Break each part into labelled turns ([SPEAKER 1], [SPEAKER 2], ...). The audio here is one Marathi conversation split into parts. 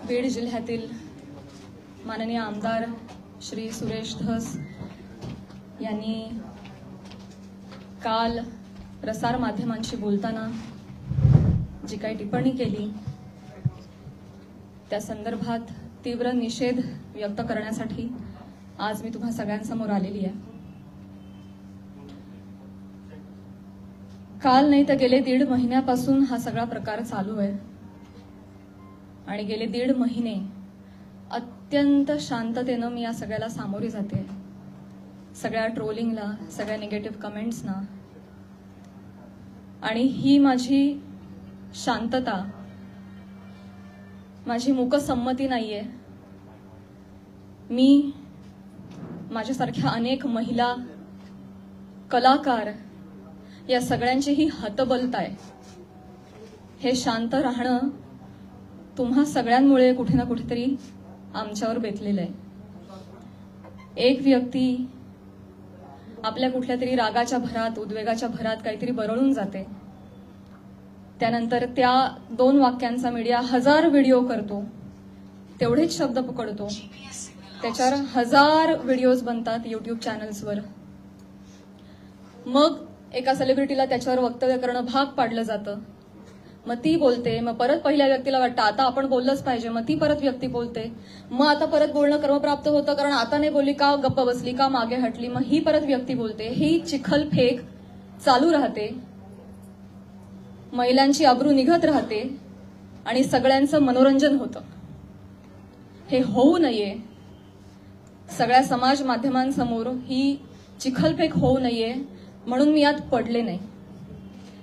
[SPEAKER 1] बीड जिल्ह्यातील माननीय आमदार श्री सुरेश धस यांनी काल प्रसार माध्यमांशी बोलताना जी काही टिप्पणी केली त्या संदर्भात तीव्र निषेध व्यक्त करण्यासाठी आज मी तुम्हा सगळ्यांसमोर आलेली आहे। काल नाही तर गेले 1.5 महिन्यापासून हा सगळा प्रकार चालू आहे आणि गेले 1.5 महिने अत्यंत शांततेनं मी या सगळ्याला सामोरी जाते, सगळ्या ट्रोलिंगला, सगळ्या निगेटिव्ह कमेंट्सना। आणि ही माझी शांतता, माझी मूकसंमती नाहीये। मी माझ्यासारख्या अनेक महिला, कलाकार या सगळ्यांचीही हतबलता आहे। हे शांत राहणं तुम्हा सगळ्यांमुळे कुठे ना कुठेतरी आमच्यावर बेतलेलं आहे। एक व्यक्ती आपल्या कुठल्या तरी रागाच्या भरात, उद्वेगाच्या भरात काहीतरी बरळून जाते, त्यानंतर त्या 2 वाक्यांचा मीडिया 1000 व्हिडिओ करतो, तेवढेच शब्द पकडतो, त्याच्यावर 1000 व्हिडिओज बनतात यूट्यूब चॅनल्सवर। मग एका सेलिब्रिटीला त्याच्यावर वक्तव्य करणं भाग पाडलं जातं, मग ती बोलते, मग परत पहिल्या व्यक्तीला वाटतं आता आपण बोललंच पाहिजे, मग ती परत व्यक्ती बोलते, मग आता परत बोलणं क्रमप्राप्त होतं कारण आता नाही बोलली का, गप्प बसली का, मागे हटली, मग ही परत व्यक्ती बोलते। ही चिखलफेक चालू राहते, महिलांची अब्रू निघत राहते आणि सगळ्यांचं मनोरंजन होतं। हे होऊ नये, सगळ्या समाज माध्यमांसमोर ही चिखलफेक होऊ नये म्हणून मी यात पडले नाही।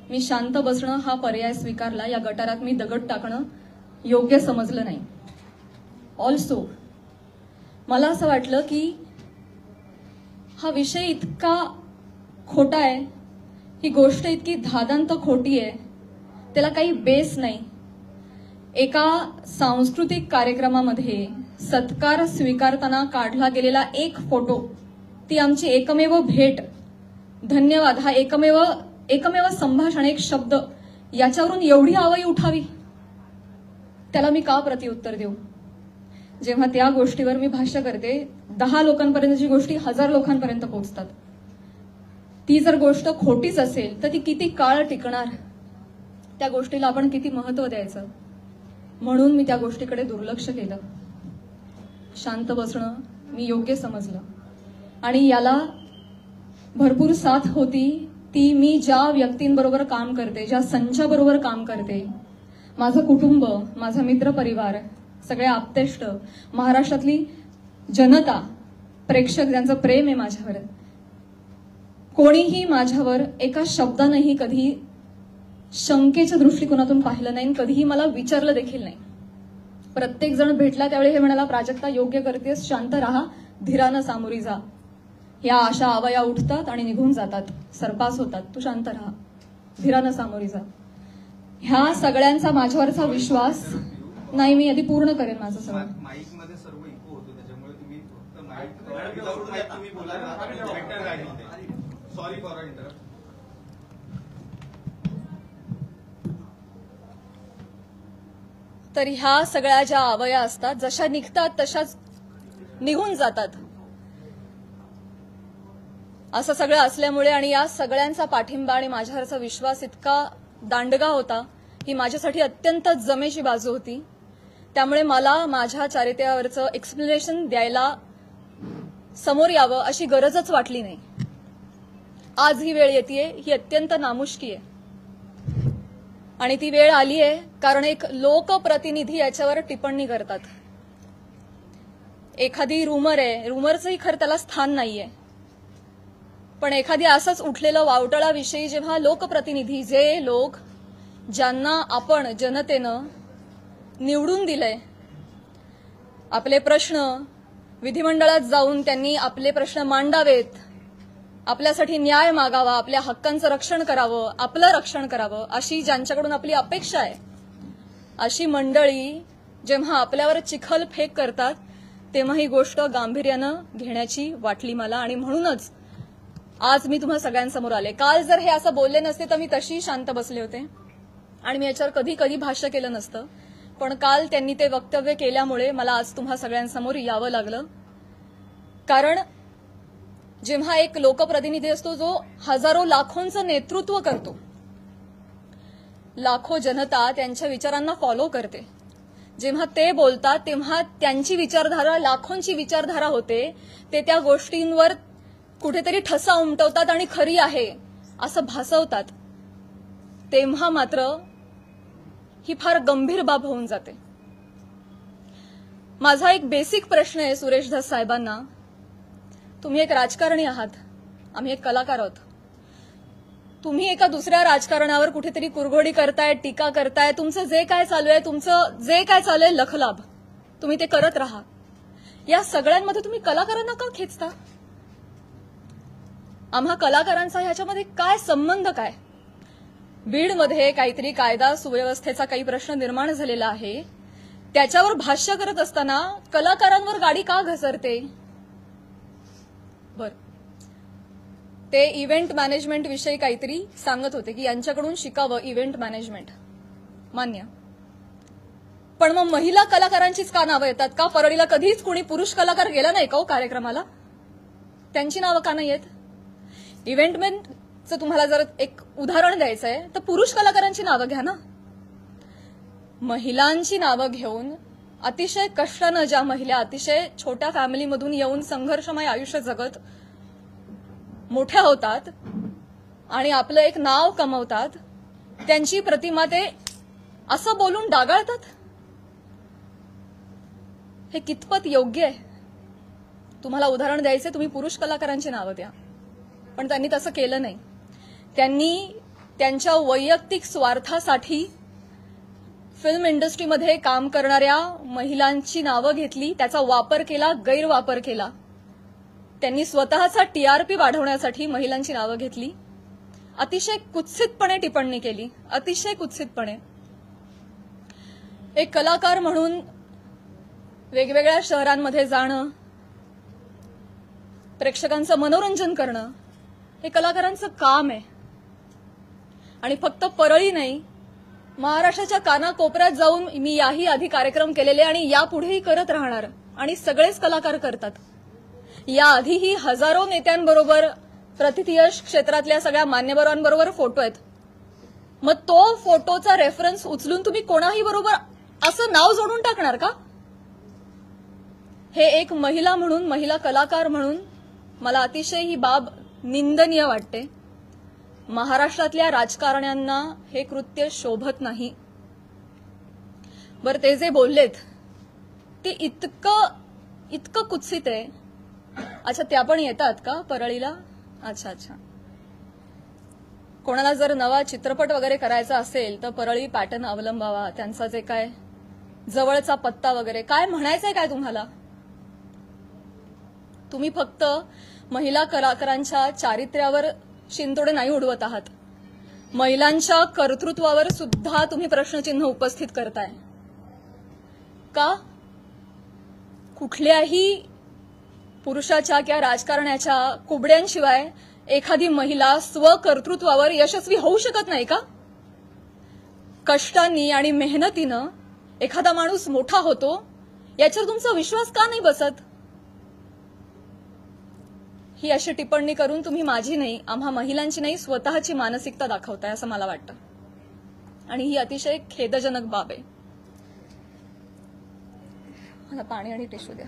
[SPEAKER 1] मी शांत बसणं हा पर्याय स्वीकारला, या गटारात मी दगड टाकणं योग्य समजलं नाही। ऑल्सो मला असं वाटलं की हा विषय इतका खोटा आहे, ही गोष्ट इतकी धादांत खोटी आहे, त्याला काही बेस नाही। एका सांस्कृतिक कार्यक्रमामध्ये सत्कार स्वीकारताना काढला गेलेला एक फोटो, ती आमची एकमेव भेट, धन्यवाद, हा एकमेव संभाषण, एक शब्द, याच्यावरून एवढी आवई उठावी, त्याला मी का प्रत्युत्तर देऊ? जेव्हा त्या गोष्टीवर मी भाष्य करते, 10 लोकांपर्यंतची गोष्टी 1000 लोकांपर्यंत पोहोचतात। ती जर गोष्ट खोटीच असेल तर ती किती काळ टिकणार, त्या गोष्टीला आपण किती महत्व द्यायचं? म्हणून मी त्या गोष्टीकडे दुर्लक्ष केलं। शांत बसणं मी योग्य समजलं आणि याला भरपूर साथ होती ती मी ज्या व्यक्तींबरोबर काम करते, ज्या संचाबरोबर काम करते, माझं कुटुंब, माझा मित्रपरिवार, सगळे आप्तेष्ट, महाराष्ट्रातली जनता, प्रेक्षक ज्यांचं प्रेम आहे माझ्यावर, कोणीही माझ्यावर एका शब्दानेही कधी शंकेच्या दृष्टिकोनातून पाहिलं नाही, कधीही मला विचारलं देखील नाही। प्रत्येक जण भेटला त्यावेळी हे म्हणाला, प्राजक्ता योग्य करतेस, शांत राहा, धीरानं सामोरी जा। या अशा आवया उठतात आणि निघून जातात, सरपास होतात, तू शांत राहा, धीरानं सामोरी जा। ह्या सगळ्यांचा माझ्यावरचा विश्वास नाही, मी आधी पूर्ण करेन माझं सगळं।
[SPEAKER 2] माईक मध्ये सर्व इको होतो, त्याच्यामुळे तुम्ही फक्त माईक विदाउट माईक तुम्ही बोला। Sorry for interrupt.
[SPEAKER 1] तर ह्या सगळ्या ज्या आवया असतात, जशा निघतात तशाच निघून जातात, असं सगळं असल्यामुळे आणि या सगळ्यांचा पाठिंबा आणि माझ्यावरचा विश्वास इतका दांडगा होता, ही माझ्यासाठी अत्यंत जमेची बाजू होती। त्यामुळे मला माझ्या चारित्र्यावरचं एक्सप्लेनेशन द्यायला समोर यावं अशी गरजच वाटली नाही। आज ही वेळ येतेय, ही अत्यंत नामुष्की आहे आणि ती वेळ आली आहे कारण एक लोकप्रतिनिधी याच्यावर टिप्पणी करतात। एखादी रूमर आहे, रूमरचंही खरं त्याला स्थान नाहीये, पण एखादी असंच उठलेलं वावटळाविषयी जेव्हा लोकप्रतिनिधी, जे लोक ज्यांना आपण जनतेनं निवडून दिलंय, आपले प्रश्न विधिमंडळात जाऊन त्यांनी आपले प्रश्न मांडावेत, आपल्यासाठी न्याय मागावा, आपल्या हक्कांचं रक्षण करावं, आपलं रक्षण करावं, अशी ज्यांच्याकडून आपली अपेक्षा आहे, अशी मंडळी जेव्हा आपल्यावर चिखलफेक करतात तेव्हा ही गोष्ट गांभीर्यानं घेण्याची वाटली मला आणि म्हणूनच आज मी तुम्हा सगळ्यांसमोर आले। काल जर हे असं बोलले नसते तर मी तशी शांत बसले होते आणि मी याच्यावर कधी भाष्य केलं नसतं, पण काल त्यांनी ते वक्तव्य केल्यामुळे मला आज तुम्हा सगळ्यांसमोर यावं लागलं. कारण जेव्हा एक लोकप्रतिनिधी असतो जो हजारो लाखोंचं नेतृत्व करतो, लाखो जनता त्यांच्या विचारांना फॉलो करते, जेव्हा ते बोलतात तेव्हा त्यांची विचारधारा लाखोंची विचारधारा होते, ते त्या गोष्टींवर कुठेतरी ठसा उमटवतात आणि खरी आहे असं भासवतात, तेव्हा मात्र ही फार गंभीर बाब होऊन जाते. माझा एक बेसिक प्रश्न आहे सुरेश धस साहेबांना. तुम्ही एक राजकारणी आहात, आम्ही एक कलाकार आहोत. तुम्ही एका दुसऱ्या राजकारणावर कुठेतरी कुरघोडी करताय, टीका करताय. तुमचं जे काय चालू आहे लखलाभ तुम्ही ते करत राहा. या सगळ्यांमध्ये तुम्ही कलाकारांना का खेचता? आम्हा कलाकारांचा ह्याच्यामध्ये काय संबंध? काय बीडमध्ये काहीतरी कायदा सुव्यवस्थेचा काही प्रश्न निर्माण झालेला आहे, त्याच्यावर भाष्य करत असताना कलाकारांवर गाडी का घसरते? बर, ते इव्हेंट मॅनेजमेंट विषयी काहीतरी सांगत होते की यांच्याकडून शिकावं इव्हेंट मॅनेजमेंट. मान्य, पण मग महिला कलाकारांचीच का नावं येतात? का परळीला कधीच कोणी पुरुष कलाकार गेला नाही का हो कार्यक्रमाला? त्यांची नावं का नाही येत? इव्हेंटमॅनचं तुम्हाला जर एक उदाहरण द्यायचं आहे तर पुरुष कलाकारांची नावं घ्या ना. महिलांची नावं घेऊन अतिशय कष्टानं ज्या महिला अतिशय छोट्या फॅमिलीमधून येऊन संघर्षमय आयुष्य जगत मोठ्या होतात आणि आपलं एक नाव कमवतात, त्यांची प्रतिमा ते असं बोलून डागाळतात. हे कितपत योग्य आहे? तुम्हाला उदाहरण द्यायचे, तुम्ही पुरुष कलाकारांची नावं द्या. पण त्यांनी तसं केलं नाही. त्यांनी त्यांच्या वैयक्तिक स्वार्थासाठी फिल्म इंडस्ट्रीमध्ये काम करणाऱ्या महिलांची नावं घेतली, त्याचा वापर केला, गैरवापर केला. त्यांनी स्वतःचा टीआरपी वाढवण्यासाठी महिलांची नावं घेतली, अतिशय कुत्सितपणे टिप्पणी केली, अतिशय कुत्सितपणे. एक कलाकार म्हणून वेगवेगळ्या शहरांमध्ये जाणं, प्रेक्षकांचं मनोरंजन करणं हे कलाकारांचं काम आहे. आणि फक्त परळी नाही, महाराष्ट्राच्या कानाकोपऱ्यात जाऊन मी याही आधी कार्यक्रम केलेले आणि यापुढेही करत राहणार, आणि सगळेच कलाकार करतात. याआधीही हजारो नेत्यांबरोबर, प्रतिथयश क्षेत्रातल्या सगळ्या मान्यवरांबरोबर फोटो आहेत. मग तो फोटोचा रेफरन्स उचलून तुम्ही कोणाही बरोबर असं नाव जोडून टाकणार का? हे एक महिला म्हणून, महिला कलाकार म्हणून मला अतिशय ही बाब निंदनीय वाटते. महाराष्ट्रातल्या राजकारण्यांना हे कृत्य शोभत नाही. बरं, ते जे बोललेत ते इतकं कुत्सित आहे. अच्छा, त्या पण येतात का परळीला? अच्छा. कोणाला जर नवा चित्रपट वगैरे करायचा असेल तर परळी पॅटर्न अवलंबावा. त्यांचा जे काय जवळचा पत्ता वगैरे काय म्हणायचंय काय तुम्हाला? तुम्ही फक्त महिला कलाकारांच्या चारित्र्यावर शिंतोडे नाही उडवत आहात, महिलांच्या कर्तृत्वावर सुद्धा तुम्ही प्रश्नचिन्ह उपस्थित करताय. का? कुठल्याही पुरुषाच्या किंवा राजकारण्याच्या कुबड्यांशिवाय एखादी महिला स्वकर्तृत्वावर यशस्वी होऊ शकत नाही का? कष्टांनी आणि मेहनतीनं एखादा माणूस मोठा होतो, याच्यावर तुमचा विश्वास का नाही बसत? ही अशी टिप्पणी करून तुम्ही माझी नाही, आम्हा महिलांची नाही, स्वतःची मानसिकता दाखवताय असं मला वाटतं. आणि ही अतिशय खेदजनक बाब आहे. मला पाणी आणि टिश्यू द्या.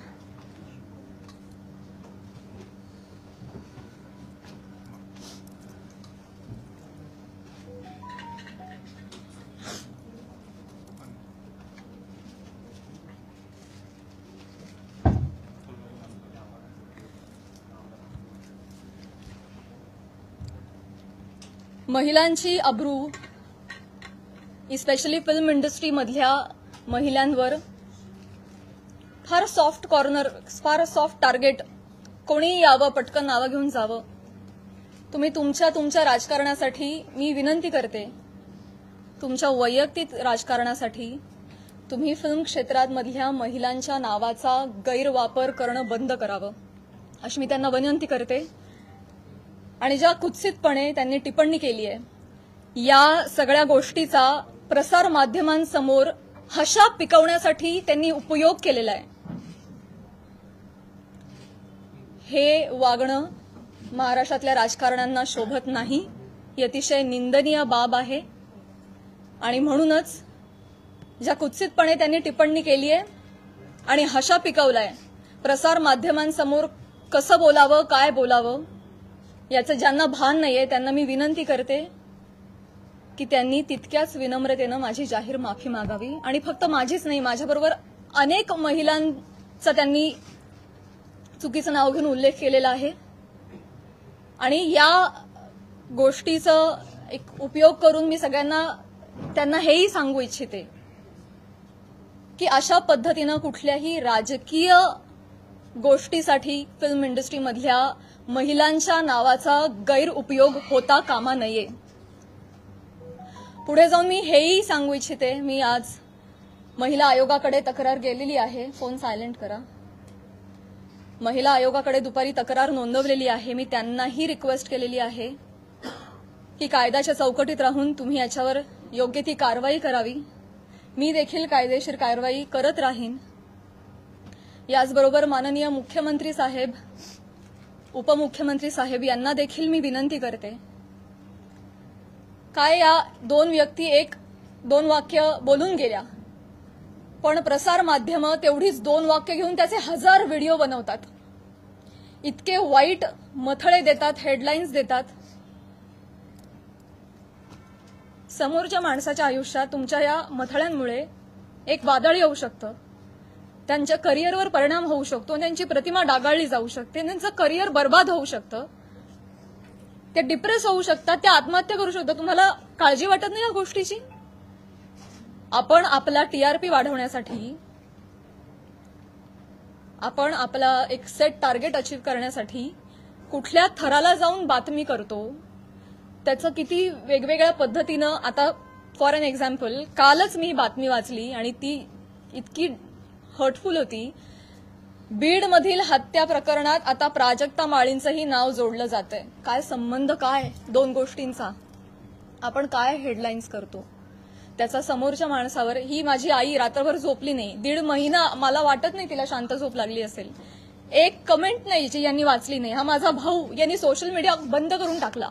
[SPEAKER 1] महिलांची अब्रू, इस्पेशली फिल्म इंडस्ट्रीमधल्या महिलांवर फार सॉफ्ट कॉर्नर, फार सॉफ्ट टार्गेट, कोणी यावं पटकन नावं घेऊन जावं. तुम्ही तुमच्या राजकारणासाठी मी विनंती करते, तुमच्या वैयक्तिक राजकारणासाठी तुम्ही फिल्म क्षेत्रामधल्या महिलांच्या नावाचा गैरवापर करणं बंद करावं अशी मी त्यांना विनंती करते. आणि ज्या कुत्सितपणे त्यांनी टिप्पणी केली आहे, या सगळ्या गोष्टीचा प्रसार माध्यमांसमोर हशा पिकवण्यासाठी त्यांनी उपयोग केलेला आहे. हे वागणं महाराष्ट्रातल्या राजकारण्यांना शोभत नाही. ही अतिशय निंदनीय बाब आहे. आणि म्हणूनच ज्या कुत्सितपणे त्यांनी टिप्पणी केली आहे आणि हशा पिकवलाय, प्रसार माध्यमांसमोर कसं बोलावं, काय बोलावं याचं ज्यांना भान नाहीये त्यांना मी विनंती करते की त्यांनी तितक्याच विनम्रतेनं माझी जाहीर माफी मागावी. आणि फक्त माझीच नाही, माझ्याबरोबर अनेक महिलांचा त्यांनी चुकीचं नाव घेऊन उल्लेख केलेला आहे. आणि या गोष्टीचा एक उपयोग करून मी त्यांना हेही सांगू इच्छिते की अशा पद्धतीनं कुठल्याही राजकीय गोष्टीसाठी फिल्म इंडस्ट्रीमधल्या महिलांच्या नावाचा गैरउपयोग होता कामा नये. पुढे जाऊन मी हेही सांगू इच्छिते, मी आज महिला आयोगाकडे तक्रार गेलेली आहे. फोन सायलेंट करा. महिला आयोगाकडे दुपारी तक्रार नोंदवलेली आहे. मी त्यांनाही रिक्वेस्ट केलेली आहे की कायद्याच्या चौकटीत राहून तुम्ही याच्यावर योग्य ती कारवाई करावी. मी देखील कायदेशीर कारवाई करत राहीन. याचबरोबर माननीय मुख्यमंत्री साहेब, उपमुख्यमंत्री साहेब यांना देखील मी विनंती करते, काय या दोन व्यक्ती दोन वाक्य बोलून गेल्या, पण प्रसार माध्यमं तेवढीच दोन वाक्य घेऊन त्याचे 1000 व्हिडिओ बनवतात. इतके वाईट मथळे देतात, हेडलाईन्स देतात. समोरच्या माणसाच्या आयुष्यात तुमच्या या मथळ्यांमुळे एक वादळ येऊ शकतं, त्यांच्या करिअरवर परिणाम होऊ शकतो, त्यांची प्रतिमा डागाळली जाऊ शकते, त्यांचं करिअर बर्बाद होऊ शकतं, ते डिप्रेस होऊ शकतात, ते आत्महत्या करू शकतात. तुम्हाला काळजी वाटत नाही या गोष्टीची? आपण आपला टीआरपी वाढवण्यासाठी, आपण आपला एक सेट टार्गेट अचीव करण्यासाठी कुठल्या थराला जाऊन बातमी करतो, त्याचं किती वेगवेगळ्या पद्धतीनं. आता फॉर एन एक्झाम्पल, कालच मी बातमी वाचली आणि ती इतकी हर्टफुल होती. बीडमधील हत्या प्रकरणात आता प्राजक्ता माळींचंही नाव जोडलं जातंय. काय संबंध, काय दोन गोष्टींचा? आपण काय हेडलाईन्स करतो त्याचा समोरच्या माणसावर. ही माझी आई रात्रभर झोपली नाही, 1.5 महिना. मला वाटत नाही तिला शांत झोप लागली असेल. एक कमेंट नाही जी यांनी वाचली नाही. हा माझा भाऊ, यांनी सोशल मीडिया बंद करून टाकला,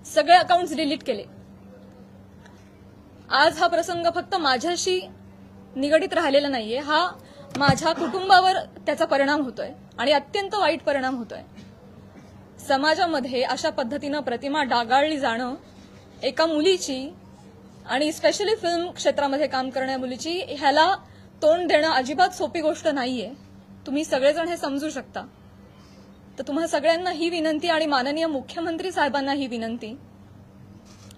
[SPEAKER 1] सगळे अकाउंट्स डिलीट केले. आज हा प्रसंग फक्त माझ्याशी निगडीत राहिलेला नाहीये, हा माझ्या कुटुंबावर त्याचा परिणाम होतोय आणि अत्यंत वाईट परिणाम होतोय. समाजामध्ये अशा पद्धतीनं प्रतिमा डागाळली जाणं एका मुलीची, आणि स्पेशली फिल्म क्षेत्रामध्ये काम करणाऱ्या मुलीची, ह्याला तोंड देणं अजिबात सोपी गोष्ट नाहीये. तुम्ही सगळेजण हे समजू शकता. तर तुम्हा सगळ्यांना ही विनंती आणि माननीय मुख्यमंत्री साहेबांना ही विनंती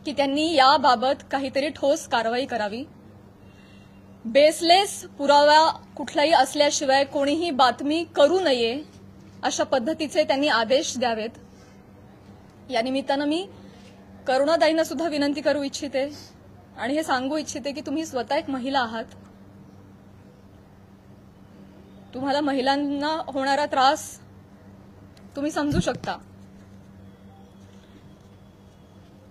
[SPEAKER 1] की त्यांनी याबाबत काहीतरी ठोस कारवाई करावी. बेसलेस पुरावा कुठलाही असल्याशिवाय कोणीही बातमी करू नये अशा पद्धतीचे त्यांनी आदेश द्यावेत. या निमित्तानं मी करुणाताईंना सुद्धा विनंती करू इच्छिते आणि हे सांगू इच्छिते की तुम्ही स्वतः एक महिला आहात. तुम्हाला महिलांना होणारा त्रास तुम्ही समजू शकता.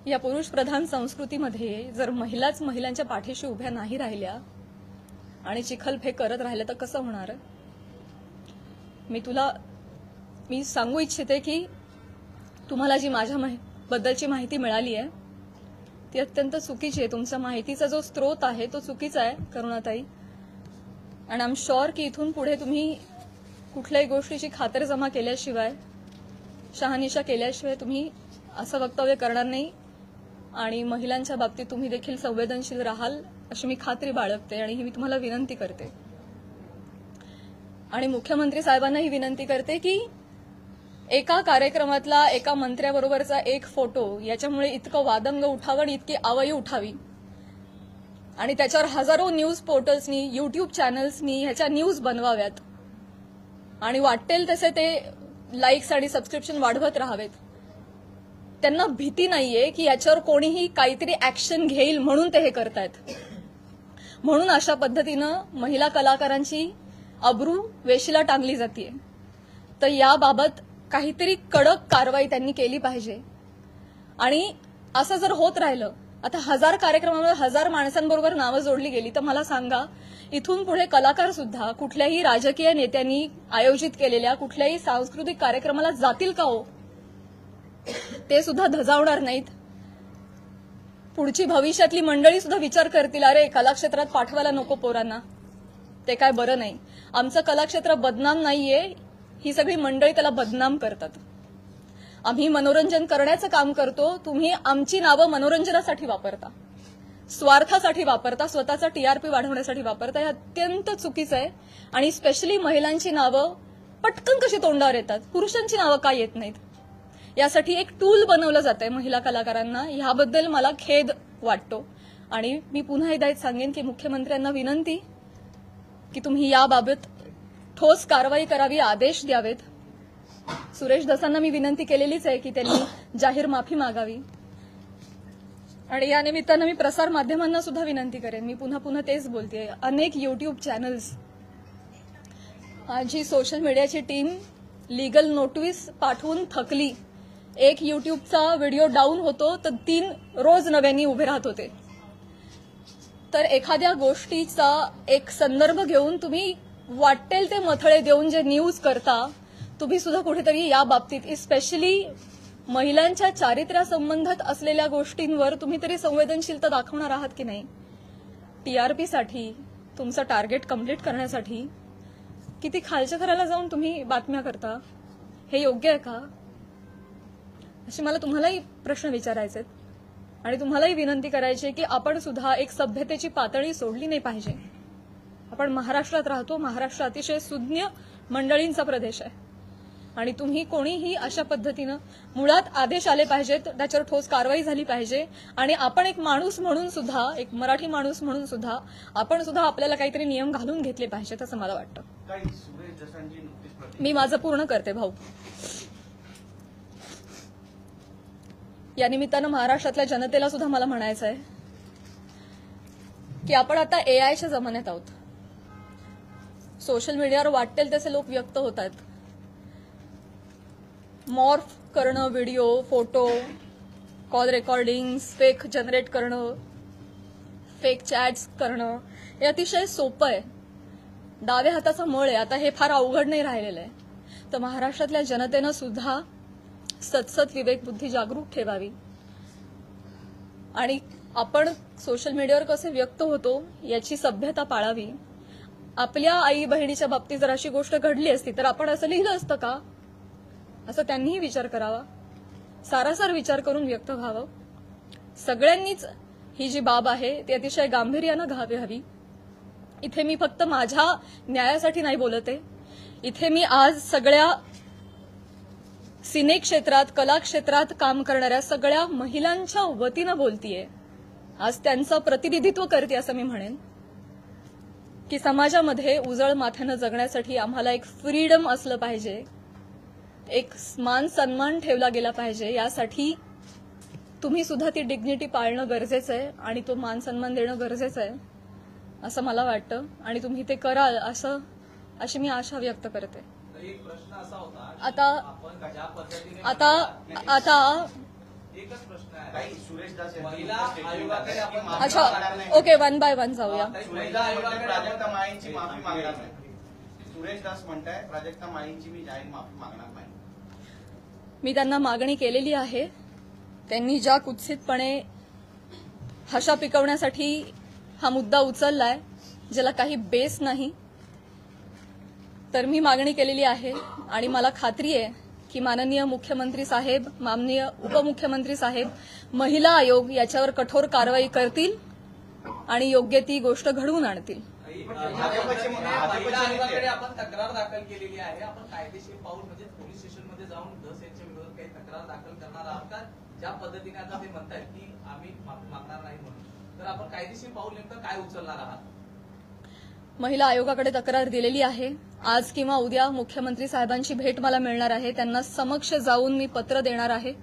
[SPEAKER 1] या पुरुष प्रधान संस्कृतीमध्ये जर महिलाच महिलांच्या पाठीशी उभ्या नाही राहिल्या आणि चिखलफेक करत राहिल्या तर कसं होणार? मी सांगू इच्छिते की तुम्हाला जी माझ्या बद्दलची माहिती मिळाली आहे ती अत्यंत चुकीची आहे. तुमच्या माहितीचा जो स्रोत आहे तो चुकीचा आहे करुणाताई. आणि आय एम शुअर की इथून पुढे तुम्ही कुठल्याही गोष्टीची खातरजमा केल्याशिवाय, शहानिशा केल्याशिवाय तुम्ही असं वक्तव्य करणार नाही आणि महिलांच्या बाबतीत तुम्ही देखील संवेदनशील राहाल अशी मी खात्री बाळगते आणि ही मी तुम्हाला विनंती करते. आणि मुख्यमंत्री साहेबांना ही विनंती करते की एका कार्यक्रमातला एका मंत्र्याबरोबरचा एक फोटो याच्यामुळे इतकं वादंग उठावं आणि इतकी आवई उठावी आणि त्याच्यावर हजारो न्यूज पोर्टल्सनी, युट्यूब चॅनल्सनी ह्याच्या न्यूज बनवाव्यात आणि वाटेल तसे ते लाईक्स आणि सबस्क्रिप्शन वाढवत राहावेत. त्यांना भीती नाहीये की याच्यावर कोणीही काहीतरी ऍक्शन घेईल म्हणून ते हे करतायत. म्हणून अशा पद्धतीनं महिला कलाकारांची अब्रू वेशीला टांगली जाते. तर याबाबत काहीतरी कडक कारवाई त्यांनी केली पाहिजे. आणि असं जर होत राहिलं आता 1000 कार्यक्रमामध्ये 1000 माणसांबरोबर नावं जोडली गेली तर मला सांगा, इथून पुढे कलाकार सुद्धा कुठल्याही राजकीय नेत्यांनी आयोजित केलेल्या कुठल्याही सांस्कृतिक कार्यक्रमाला जातील का हो? ते सुद्धा धजावणार नाहीत. पुढची भविष्यातली मंडळी सुद्धा विचार करतील, अरे कलाक्षेत्रात पाठवायला नको पोरांना, ते काय बरं नाही. आमचं कलाक्षेत्र बदनाम नाहीये, ही सगळी मंडळी त्याला बदनाम करतात. आम्ही मनोरंजन करण्याचं काम करतो, तुम्ही आमची नावं मनोरंजनासाठी वापरता, स्वार्थासाठी वापरता, स्वतःचा टीआरपी वाढवण्यासाठी वापरता. हे अत्यंत चुकीचं आहे. आणि स्पेशली महिलांची नावं पटकन कशी तोंडावर येतात, पुरुषांची नावं का येत नाहीत, यासाठी एक टूल बनवलं जातंय महिला कलाकारांना. ह्याबद्दल मला खेद वाटतो. आणि मी पुन्हा एकदा सांगेन की मुख्यमंत्र्यांना विनंती की तुम्ही याबाबत ठोस कारवाई करावी, आदेश द्यावेत. सुरेश धसांना मी विनंती केलेलीच आहे की त्यांनी जाहीर माफी मागावी. आणि या निमित्तानं मी प्रसार माध्यमांना सुद्धा विनंती करेन, मी पुन्हा पुन्हा तेच बोलतेय. अनेक युट्यूब चॅनल्स, माझी सोशल मीडियाची टीम लीगल नोटीस पाठवून थकली. एक युट्यूबचा व्हिडिओ डाऊन होतो तर 3 रोज नव्याने उभे राहत होते. तर एखाद्या गोष्टीचा एक संदर्भ घेऊन तुम्ही वाटेल ते मथळे देऊन जे न्यूज करता, तुम्ही सुद्धा कुठेतरी या बाबतीत स्पेशली महिलांच्या चारित्र्यासंबंधात असलेल्या गोष्टींवर तुम्ही तरी संवेदनशीलता दाखवणार आहात की नाही? टीआरपीसाठी, तुमचं टार्गेट कंप्लीट करण्यासाठी किती खालच्या थराला जाऊन तुम्ही बातम्या करता, हे योग्य आहे का? असे मला तुम्हालाही प्रश्न विचारायचे आणि तुम्हालाही विनंती करायची की आपण सुद्धा एक सभ्यतेची पातळी सोडली नाही पाहिजे. आपण महाराष्ट्रात राहतो, महाराष्ट्र अतिशय सुज्ञ मंडळींचा प्रदेश आहे आणि तुम्ही कोणीही अशा पद्धतीनं मुळात आदेश आले पाहिजेत, त्याच्यावर ठोस कारवाई झाली पाहिजे. आणि आपण एक माणूस म्हणून सुद्धा, एक मराठी माणूस म्हणून सुद्धा आपण सुद्धा आपल्याला काहीतरी नियम घालून घेतले पाहिजेत असं मला वाटतं. मी माझं पूर्ण करते भाऊ. या निमित्तानं महाराष्ट्रातल्या जनतेला सुद्धा मला म्हणायचं आहे की आपण आता एआयच्या जमान्यात आहोत. सोशल मीडियावर वाटेल तसे लोक व्यक्त होत आहेत. मॉर्फ करणं, video, photo, call recordings, fake generate करणं, फेक चॅट्स करणं, हे अतिशय सोपं आहे. डाव्या हाताचा मळ आहे. आता हे फार अवघड नाही राहिलेलं आहे. तर महाराष्ट्रातल्या जनतेनं सुद्धा सतसत विवेकबुद्धी जागरूक ठेवावी आणि आपण सोशल मीडियावर कसे व्यक्त होतो याची सभ्यता पाळावी. आपल्या आई बहिणीच्या बाबतीत जर अशी गोष्ट घडली असती तर आपण असं लिहिलं असतं का, असं त्यांनीही विचार करावा. सारासार विचार करून व्यक्त व्हावं. सगळ्यांनीच ही जी बाब आहे ती अतिशय गांभीर्यानं घ्यावी. इथे मी फक्त माझ्या न्यायासाठी नाही बोलत आहे. इथे मी आज सगळ्या सिने क्षेत्रात, कला क्षेत्रात काम करणाऱ्या सगळ्या महिलांच्या वतीनं बोलतीये. आज त्यांचं प्रतिनिधित्व करते असं मी म्हणेन की समाजामध्ये उजळ माथ्यानं जगण्यासाठी आम्हाला एक फ्रीडम असलं पाहिजे, एक मान सन्मान ठेवला गेला पाहिजे. यासाठी तुम्ही सुद्धा ती डिग्निटी पाळणं गरजेचं आहे आणि तो मान सन्मान देणं गरजेचं आहे असं मला वाटतं. आणि तुम्ही ते कराल अशी मी आशा व्यक्त करते.
[SPEAKER 3] एक प्रश्न असा होता,
[SPEAKER 1] आता
[SPEAKER 3] ज्या पद्धतीने
[SPEAKER 1] आता
[SPEAKER 3] एकच प्रश्न आहे, सुरेश दास महिला आयोगाकडे आपण
[SPEAKER 1] अच्छा ओके, 1 बाय 1 जाऊया.
[SPEAKER 3] महिला आयोगाकडे
[SPEAKER 2] प्राजक्ता माळींची माफी मागणार नाही. सुरेश दास म्हणताय प्राजक्ता माळींची मी जाहीर माफी मागणार नाही.
[SPEAKER 1] मी त्यांना मागणी केलेली आहे. त्यांनी ज्या कुत्सितपणे हशा पिकवण्यासाठी हा मुद्दा उचललाय, ज्याला काही बेस नाही, तर मी मागणी केलेली आहे. आणि मला खात्री आहे की माननीय मुख्यमंत्री साहेब, माननीय उपमुख्यमंत्री साहेब, महिला आयोग याच्यावर कठोर कारवाई करतील आणि योग्य ती गोष्ट घडवून आणतील.
[SPEAKER 3] महिला आयोगाकडे आपण तक्रार दाखल केलेली आहे. आपण कायदेशीर पाऊल म्हणजे पोलीस स्टेशनमध्ये जाऊन धस यांच्या विरोधात काही तक्रार दाखल करणार आहात का? ज्या पद्धतीने आता ते म्हणतायत की आम्ही माफी मागणार नाही म्हणून, तर आपण कायदेशीर पाऊल नेमकं काय उचलणार आहात?
[SPEAKER 1] महिला आयोगाकडे तक्रार दिलेली आहे. आज किंवा उद्या मुख्यमंत्री साहेबांची भेट मला मिळणार आहे. त्यांना समक्ष जाऊन मी पत्र देणार आहे.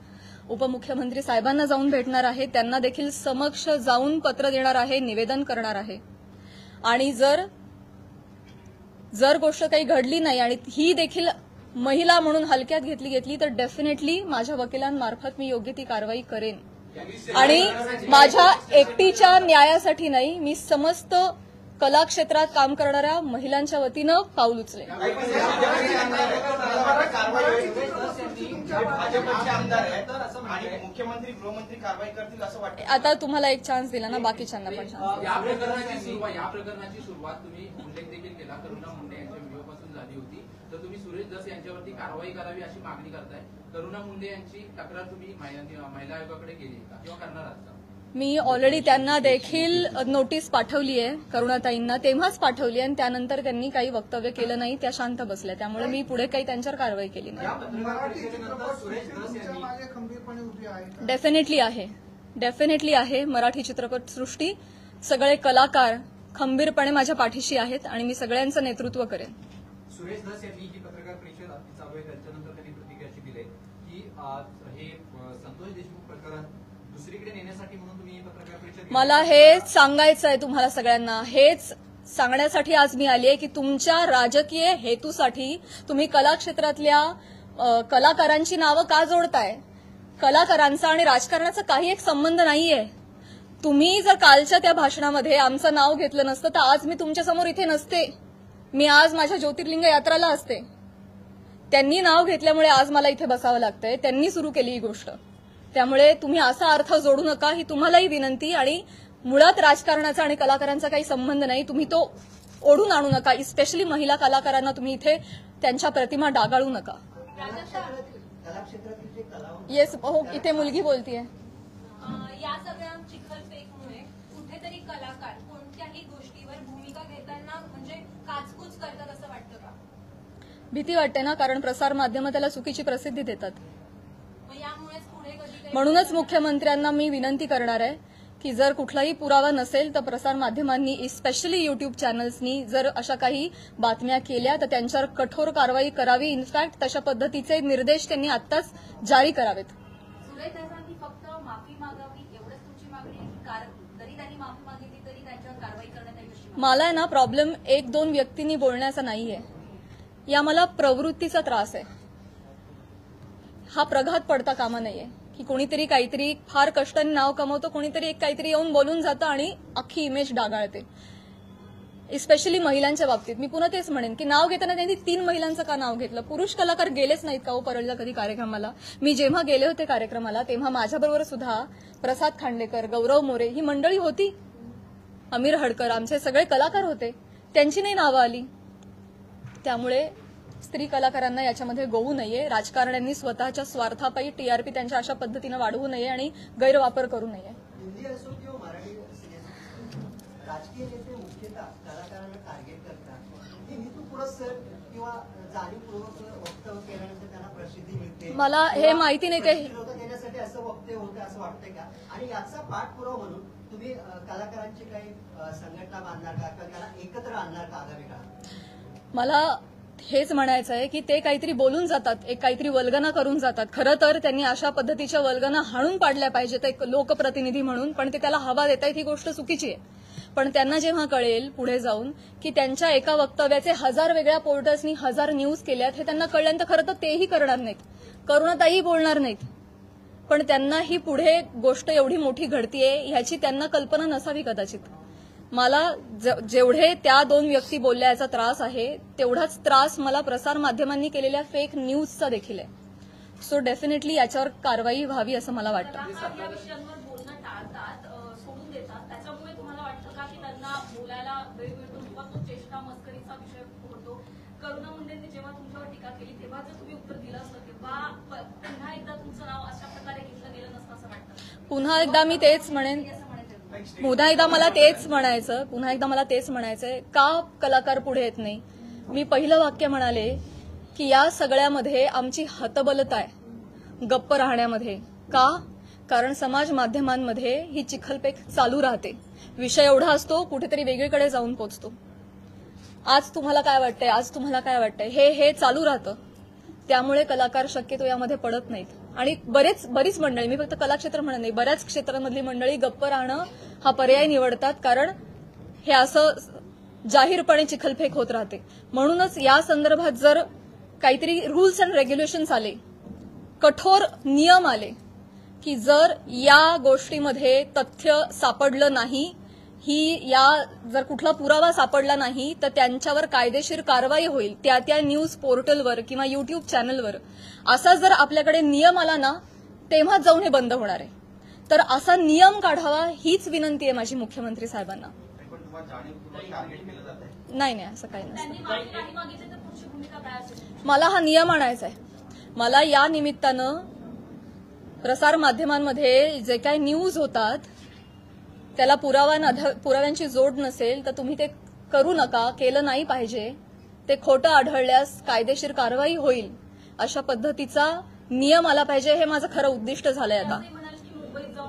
[SPEAKER 1] उपमुख्यमंत्री साहेबांना जाऊन भेटणार आहे. त्यांना देखील समक्ष जाऊन पत्र देणार आहे, निवेदन करणार आहे. आणि जर गोष्ट काही घडली नाही आणि ही देखील महिला म्हणून हलक्यात घेतली तर डेफिनेटली माझ्या वकिलांमार्फत मी योग्य ती कारवाई करेन. आणि माझ्या एकटीच्या न्यायासाठी नाही, मी समस्त कला क्षेत्रात काम करणाऱ्या महिलांच्या वतीनं पाऊल उचले.
[SPEAKER 2] भाजपचे आमदार आहेत आणि मुख्यमंत्री गृहमंत्री कारवाई करतील असं वाटतं.
[SPEAKER 1] आता तुम्हाला एक चान्स दिला ना, बाकीच्यांना पण चान्स.
[SPEAKER 4] या प्रकरणाची सुरुवात तुम्ही उल्लेख देखील केला, करुणा मुंडे यांच्या व्हिडिओपासून झाली होती. तर तुम्ही सुरेश धस यांच्यावरती कारवाई करावी अशी मागणी करताय. करुणा मुंडे यांची तक्रार तुम्ही महिला आयोगाकडे केली का किंवा करणार आहात का?
[SPEAKER 1] मी ऑलरेडी त्यांना देखील नोटीस पाठवली आहे, करुणाताईंना तेव्हाच पाठवली आहे आणि त्यानंतर त्यांनी काही वक्तव्य केलं नाही, त्या शांत बसल्या. त्यामुळे मी पुढे काही त्यांच्यावर कारवाई केली नाही. डेफिनेटली आहे. मराठी चित्रपटसृष्टी सगळे कलाकार खंबीरपणे माझ्या पाठीशी आहेत आणि मी सगळ्यांचं नेतृत्व करेन.
[SPEAKER 5] सुरेश धस यांनी ही पत्रकार परिषद चालू आहे त्याच्यानंतर त्यांनी प्रतिक्रिया अशी दिली की हे संतोष देशमुख प्रकरण दुसरीकडे नेण्यासाठी म्हणून तुम्ही ही पत्रकार परिषद.
[SPEAKER 1] मला हे सांगायचं आहे तुम्हाला सगळ्यांना, हेच सांगण्यासाठी आज मी आली आहे की तुमच्या राजकीय हेतूसाठी तुम्ही कला क्षेत्रातल्या कलाकारांची नावं का जोडताय? कलाकारांचा आणि राजकारणाचा काही एक संबंध नाहीये. तुम्ही जर कालच्या त्या भाषणामध्ये आमचं नाव घेतलं नसतं तर आज मी तुमच्यासमोर इथे नसते. मी आज माझ्या ज्योतिर्लिंग यात्राला असते. त्यांनी नाव घेतल्यामुळे आज मला इथे बसावं लागतंय. त्यांनी सुरू केली ही गोष्ट. त्यामुळे तुम्ही असा अर्थ जोडू नका, ही तुम्हालाही विनंती. आणि मुळात राजकारणाचा आणि कलाकारांचा काही संबंध नाही. तुम्ही तो ओढून आणू नका. स्पेशली महिला कलाकारांना तुम्ही इथे त्यांच्या प्रतिमा डागाळू नका. येस, हो, इथे मुलगी बोलतीये.
[SPEAKER 6] या सगळ्या चिखलफेकमुळे कुठेतरी कलाकार कोणत्याही गोष्टीवर भूमिका घेताना म्हणजे काचकूच करतात असं वाटतं का?
[SPEAKER 1] भीती वाटते ना, कारण प्रसार माध्यमं त्याला चुकीची प्रसिद्धी देतात.
[SPEAKER 6] मग यामुळेच पुढे कधी
[SPEAKER 1] म्हणूनच मुख्यमंत्र्यांना मी विनंती करणार आहे की जर कुठलाही पुरावा नसेल तर प्रसार माध्यमांनी स्पेशली युट्यूब चॅनल्सनी जर अशा काही बातम्या केल्या तर त्यांच्यावर कठोर कारवाई करावी. इनफॅक्ट तशा पद्धतीचे निर्देश त्यांनी आत्ताच जारी करावेत.
[SPEAKER 6] सुरेश धसांनी फक्त माफी मागावी एवढंच तुमची मागणी आहे की कारण जरी त्यांनी माफी मागितली तरी त्यांच्यावर कारवाई करण्यात येईल?
[SPEAKER 1] मला आहे ना प्रॉब्लेम एक दोन व्यक्तींनी बोलण्याचा नाहीये, या मला प्रवृत्तीचा त्रास आहे. हा प्रघात पडता कामा नाहीये की कोणीतरी काहीतरी फार कष्टाने नाव कमवतो, कोणीतरी एक काहीतरी येऊन बोलून जातं आणि अख्खी इमेज डागाळते. स्पेशली महिलांच्या बाबतीत मी पुन्हा तेच म्हणेन की नाव घेताना त्यांनी 3 महिलांचं का नाव घेतलं? पुरुष कलाकार गेलेच नाहीत का हो परळला कधी कार्यक्रमाला? मी जेव्हा गेले होते कार्यक्रमाला तेव्हा माझ्याबरोबर सुद्धा प्रसाद खांडेकर, गौरव मोरे ही मंडळी होती. अमीर हडकर, आमचे सगळे कलाकार होते. त्यांची नाही नावं आली. त्यामुळे स्त्री कलाकारांना याच्यामध्ये गोवू नये. राजकारण्यांनी स्वतःच्या स्वार्थापायी टीआरपी त्यांच्या अशा पद्धतीनं वाढवू नये आणि गैरवापर करू नये.
[SPEAKER 7] हिंदी असो किंवा मराठी राजकीय नेते मुख्यतः कलाकारांना टार्गेट करतात. हे हेतुपुरस्सर किंवा जाणीवपूर्वक वक्तव्य केल्यानंतर त्यांना प्रसिद्धी मिळते.
[SPEAKER 1] मला हे माहिती नाही ते
[SPEAKER 7] देण्यासाठी असं वक्तव्य होतं असं वाटतंय का? आणि याचा पाठपुरावा म्हणून तुम्ही कलाकारांची काही संघटना बांधणार का किंवा त्याला एकत्र आणणार का आगामी काळात?
[SPEAKER 1] मला हेच म्हणायचं आहे की ते काहीतरी बोलून जातात, एक काहीतरी वल्गना करून जातात. खरं तर त्यांनी अशा पद्धतीच्या वल्गना हाणून पाडल्या पाहिजेत एक लोकप्रतिनिधी म्हणून, पण ते त्याला हवा देत आहेत ही गोष्ट चुकीची आहे. पण त्यांना जेव्हा कळेल पुढे जाऊन की त्यांच्या एका वक्तव्याचे 1000 वेगळ्या पोर्टल्सनी 1000 न्यूज केल्यात हे त्यांना कळल्यानंतर खरं तर तेही करणार नाहीत, करुणाताई बोलणार नाहीत. पण त्यांना ही पुढे गोष्ट एवढी मोठी घडतीये ह्याची त्यांना कल्पना नसावी कदाचित. मला जेवढे त्या 2 व्यक्ती बोलल्याचा त्रास आहे तेवढाच त्रास मला प्रसार माध्यमांनी केलेल्या फेक न्यूजचा देखील आहे. सो डेफिनेटली याच्यावर कारवाई व्हावी असं मला वाटतं.
[SPEAKER 6] या विषयांवर बोलणं टाळतात, सोडून देतात. त्याच्यामुळे तुम्हाला वाटतं का की त्यांना बोलायला वेळ मिळतो किंवा तो चेष्टा मस्करीचा विषय होतो? करुणा मुंडेंनी जेव्हा तुमच्यावर टीका केली तेव्हा जर तुम्ही उत्तर दिलं असतं तेव्हा पुन्हा एकदा तुमचं नाव अशा प्रकारे घेतलं गेलं नसतं असं वाटतं?
[SPEAKER 1] पुन्हा एकदा मी तेच म्हणेन, पुन्हा एकदा मला तेच म्हणायचंय का कलाकार पुढे येत नाही. मी पहिलं वाक्य म्हणाले की या सगळ्यामध्ये आमची हतबलता आहे गप्प राहण्यामध्ये. का? कारण समाज माध्यमांमध्ये ही चिखलपेक चालू राहते. विषय एवढा असतो कुठेतरी वेगळीकडे जाऊन पोचतो. आज तुम्हाला काय वाटतंय हे चालू राहतं. त्यामुळे कलाकार शक्यतो यामध्ये पडत नाहीत. आणि बरीच मंडळी, मी फक्त कलाक्षेत्र म्हणत नाही, बऱ्याच क्षेत्रांमधली मंडळी गप्प राहणं हा पर्याय निवडतात कारण हे असं जाहीरपणे चिखलफेक होत राहते. म्हणूनच या संदर्भात जर काहीतरी रूल्स अँड रेग्युलेशन्स आले, कठोर नियम आले की जर या गोष्टीमध्ये तथ्य सापडलं नाही, जर कुठला पुरावा सापडला नाही तर त्यांच्यावर कायदेशीर कारवाई होईल त्या न्यूज पोर्टलवर किंवा युट्यूब चॅनलवर. असा जर आपल्याकडे नियम आला ना तेव्हा जाऊन हे बंद होणार आहे. तर असा नियम काढावा हीच विनंती आहे माझी मुख्यमंत्री साहेबांना.
[SPEAKER 2] पण तुम्हाला जाणीवपूर्वक टार्गेट केलं जात आहे.
[SPEAKER 1] नाही असं काही नसतं.
[SPEAKER 6] त्यांनी माफी नाही मागितली तर तुमची भूमिका काय असेल?
[SPEAKER 1] मला हा नियम आणायचा आहे. मला या निमित्तानं प्रसार माध्यमांमध्ये जे काही न्यूज होतात त्याला पुराव्यांची जोड नसेल तर तुम्ही ते करू नका, केलं नाही पाहिजे. ते खोटं आढळल्यास कायदेशीर कारवाई होईल अशा पद्धतीचा नियम आला पाहिजे. हे माझं खरं उद्दिष्ट झालंय आता.